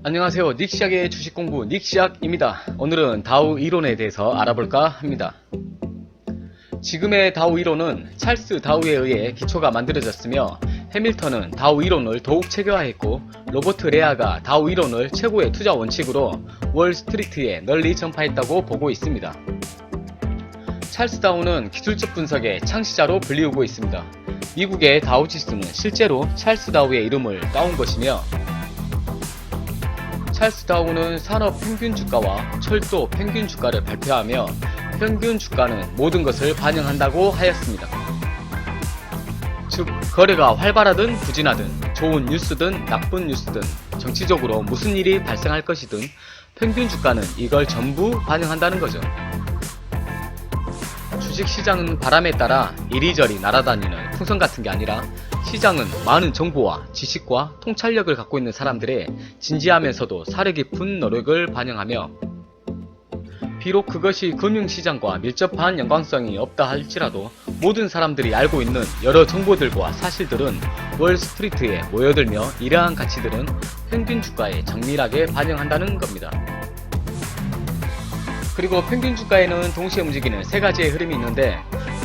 안녕하세요. 닉시약의 주식공부 닉시약입니다. 오늘은 다우 이론에 대해서 알아볼까 합니다. 지금의 다우 이론은 찰스 다우에 의해 기초가 만들어졌으며 해밀턴은 다우 이론을 더욱 체계화했고 로버트 레아가 다우 이론을 최고의 투자 원칙으로 월스트리트에 널리 전파했다고 보고 있습니다. 찰스 다우는 기술적 분석의 창시자로 불리우고 있습니다. 미국의 다우지수는 실제로 찰스 다우의 이름을 따온 것이며 찰스 다우는 산업 평균 주가와 철도 평균 주가를 발표하며 평균 주가는 모든 것을 반영한다고 하였습니다. 즉, 거래가 활발하든 부진하든 좋은 뉴스든 나쁜 뉴스든 정치적으로 무슨 일이 발생할 것이든 평균 주가는 이걸 전부 반영한다는 거죠. 주식시장은 바람에 따라 이리저리 날아다니는 풍선 같은 게 아니라 시장은 많은 정보와 지식과 통찰력을 갖고 있는 사람들의 진지하면서도 사려 깊은 노력을 반영하며 비록 그것이 금융시장과 밀접한 연관성이 없다 할지라도 모든 사람들이 알고 있는 여러 정보들과 사실들은 월스트리트에 모여들며 이러한 가치들은 평균 주가에 정밀하게 반영한다는 겁니다. 그리고 평균 주가에는 동시에 움직이는 세 가지의 흐름이 있는데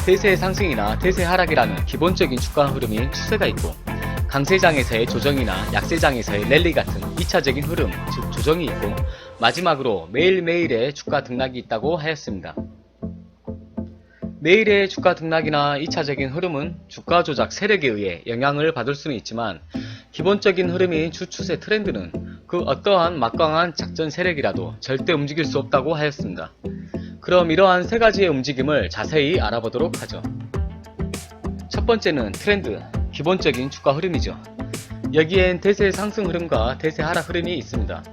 대세 상승이나 대세 하락이라는 기본적인 주가 흐름인 추세가 있고 강세장에서의 조정이나 약세장에서의 랠리 같은 2차적인 흐름, 즉 조정이 있고 마지막으로 매일매일의 주가 등락이 있다고 하였습니다. 매일의 주가 등락이나 2차적인 흐름은 주가 조작 세력에 의해 영향을 받을 수는 있지만 기본적인 흐름인 주추세 트렌드는 그 어떠한 막강한 작전 세력이라도 절대 움직일 수 없다고 하였습니다. 그럼 이러한 세 가지의 움직임을 자세히 알아보도록 하죠. 첫 번째는 트렌드, 기본적인 주가 흐름이죠. 여기엔 대세 상승 흐름과 대세 하락 흐름이 있습니다.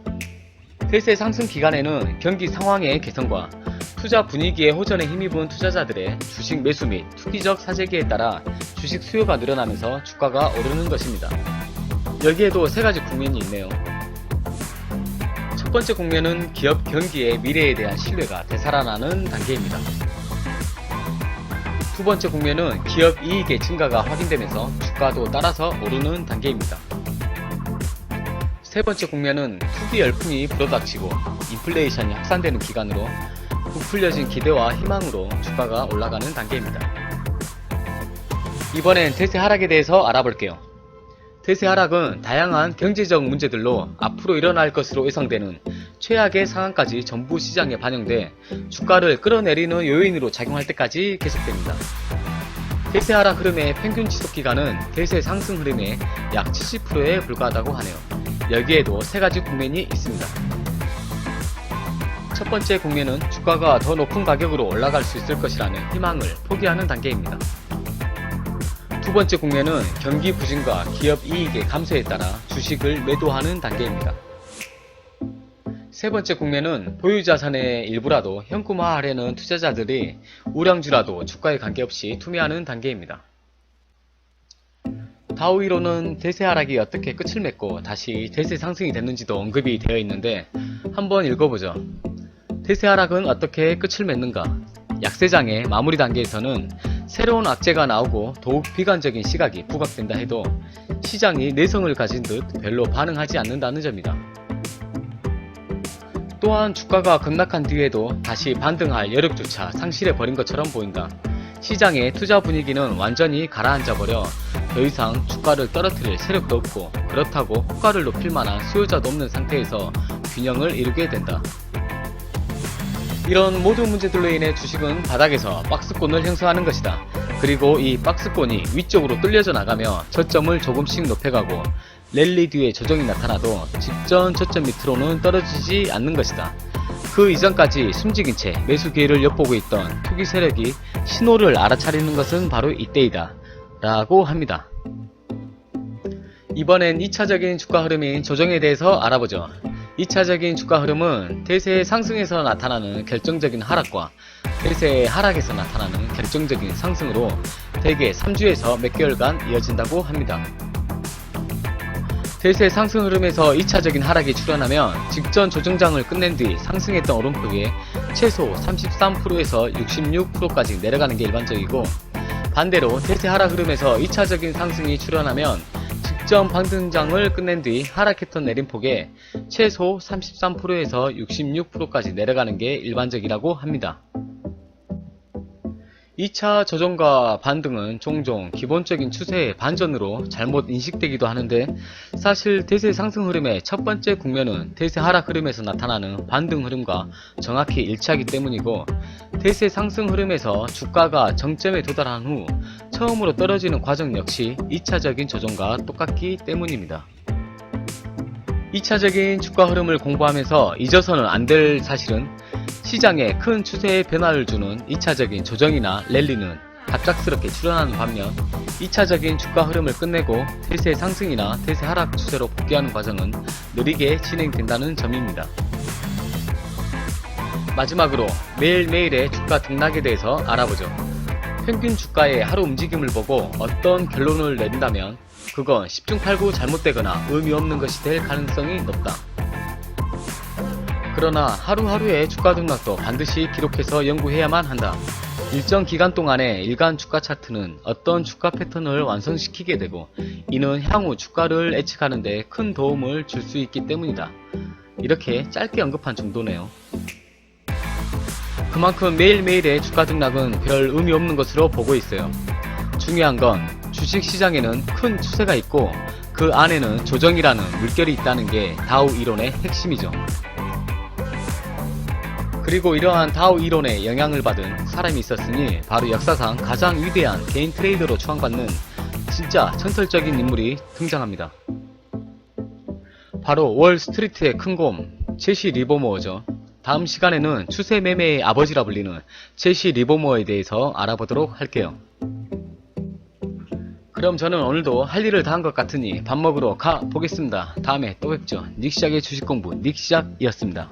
대세 상승 기간에는 경기 상황의 개선과 투자 분위기의 호전에 힘입은 투자자들의 주식 매수 및 투기적 사재기에 따라 주식 수요가 늘어나면서 주가가 오르는 것입니다. 여기에도 세 가지 국면이 있네요. 첫 번째 국면은 기업 경기의 미래에 대한 신뢰가 되살아나는 단계입니다. 두 번째 국면은 기업 이익의 증가가 확인되면서 주가도 따라서 오르는 단계입니다. 세 번째 국면은 투기 열풍이 불어닥치고 인플레이션이 확산되는 기간으로 부풀려진 기대와 희망으로 주가가 올라가는 단계입니다. 이번엔 대세 하락에 대해서 알아볼게요. 대세 하락은 다양한 경제적 문제들로 앞으로 일어날 것으로 예상되는 최악의 상황까지 전부 시장에 반영돼 주가를 끌어내리는 요인으로 작용할 때까지 계속됩니다. 대세 하락 흐름의 평균 지속기간은 대세 상승 흐름의 약 70%에 불과하다고 하네요. 여기에도 세 가지 국면이 있습니다. 첫 번째 국면은 주가가 더 높은 가격으로 올라갈 수 있을 것이라는 희망을 포기하는 단계입니다. 두 번째 국면은 경기 부진과 기업 이익의 감소에 따라 주식을 매도하는 단계입니다. 세 번째 국면은 보유자산의 일부라도 현금화하려는 투자자들이 우량주라도 주가에 관계없이 투매하는 단계입니다. 다우 이론은 대세 하락이 어떻게 끝을 맺고 다시 대세 상승이 됐는지도 언급이 되어 있는데 한번 읽어보죠. 대세 하락은 어떻게 끝을 맺는가? 약세장의 마무리 단계에서는 새로운 악재가 나오고 더욱 비관적인 시각이 부각된다 해도 시장이 내성을 가진 듯 별로 반응하지 않는다는 점이다. 또한 주가가 급락한 뒤에도 다시 반등할 여력조차 상실해버린 것처럼 보인다. 시장의 투자 분위기는 완전히 가라앉아버려 더 이상 주가를 떨어뜨릴 세력도 없고 그렇다고 호가를 높일 만한 수요자도 없는 상태에서 균형을 이루게 된다. 이런 모든 문제들로 인해 주식은 바닥에서 박스권을 형성하는 것이다. 그리고 이 박스권이 위쪽으로 뚫려져 나가며 저점을 조금씩 높여가고 랠리 뒤에 조정이 나타나도 직전 저점 밑으로는 떨어지지 않는 것이다. 그 이전까지 숨죽인 채 매수 기회를 엿보고 있던 투기 세력이 신호를 알아차리는 것은 바로 이때이다 라고 합니다. 이번엔 2차적인 주가 흐름인 조정에 대해서 알아보죠. 2차적인 주가 흐름은 대세 상승에서 나타나는 결정적인 하락과 대세 하락에서 나타나는 결정적인 상승으로 대개 3주에서 몇 개월간 이어진다고 합니다. 대세 상승 흐름에서 2차적인 하락이 출현하면 직전 조정장을 끝낸 뒤 상승했던 오름폭이 최소 33%에서 66%까지 내려가는 게 일반적이고 반대로 대세 하락 흐름에서 2차적인 상승이 출현하면 직전 반등장을 끝낸 뒤 하락했던 내림폭에 최소 33%에서 66%까지 내려가는 게 일반적이라고 합니다. 2차 조정과 반등은 종종 기본적인 추세의 반전으로 잘못 인식되기도 하는데, 사실 대세 상승 흐름의 첫 번째 국면은 대세 하락 흐름에서 나타나는 반등 흐름과 정확히 일치하기 때문이고, 대세 상승 흐름에서 주가가 정점에 도달한 후 처음으로 떨어지는 과정 역시 2차적인 조정과 똑같기 때문입니다. 2차적인 주가 흐름을 공부하면서 잊어서는 안 될 사실은, 시장에 큰 추세의 변화를 주는 2차적인 조정이나 랠리는 갑작스럽게 출현하는 반면, 2차적인 주가 흐름을 끝내고 대세 상승이나 대세 하락 추세로 복귀하는 과정은 느리게 진행된다는 점입니다. 마지막으로 매일매일의 주가 등락에 대해서 알아보죠. 평균 주가의 하루 움직임을 보고 어떤 결론을 내린다면 그건 10중 8구 잘못되거나 의미 없는 것이 될 가능성이 높다. 그러나 하루하루의 주가 등락도 반드시 기록해서 연구해야만 한다. 일정 기간 동안의 일간 주가 차트는 어떤 주가 패턴을 완성시키게 되고, 이는 향후 주가를 예측하는 데 큰 도움을 줄 수 있기 때문이다. 이렇게 짧게 언급한 정도네요. 그만큼 매일매일의 주가 등락은 별 의미 없는 것으로 보고 있어요. 중요한 건 주식시장에는 큰 추세가 있고 그 안에는 조정이라는 물결이 있다는 게 다우 이론의 핵심이죠. 그리고 이러한 다우 이론에 영향을 받은 사람이 있었으니 바로 역사상 가장 위대한 개인 트레이더로 추앙받는 진짜 전설적인 인물이 등장합니다. 바로 월스트리트의 큰곰 제시 리버모어죠. 다음 시간에는 추세 매매의 아버지라 불리는 제시 리버모어에 대해서 알아보도록 할게요. 그럼 저는 오늘도 할 일을 다 한 것 같으니 밥 먹으러 가 보겠습니다. 다음에 또 뵙죠. 닉시작의 주식공부 닉시작이었습니다.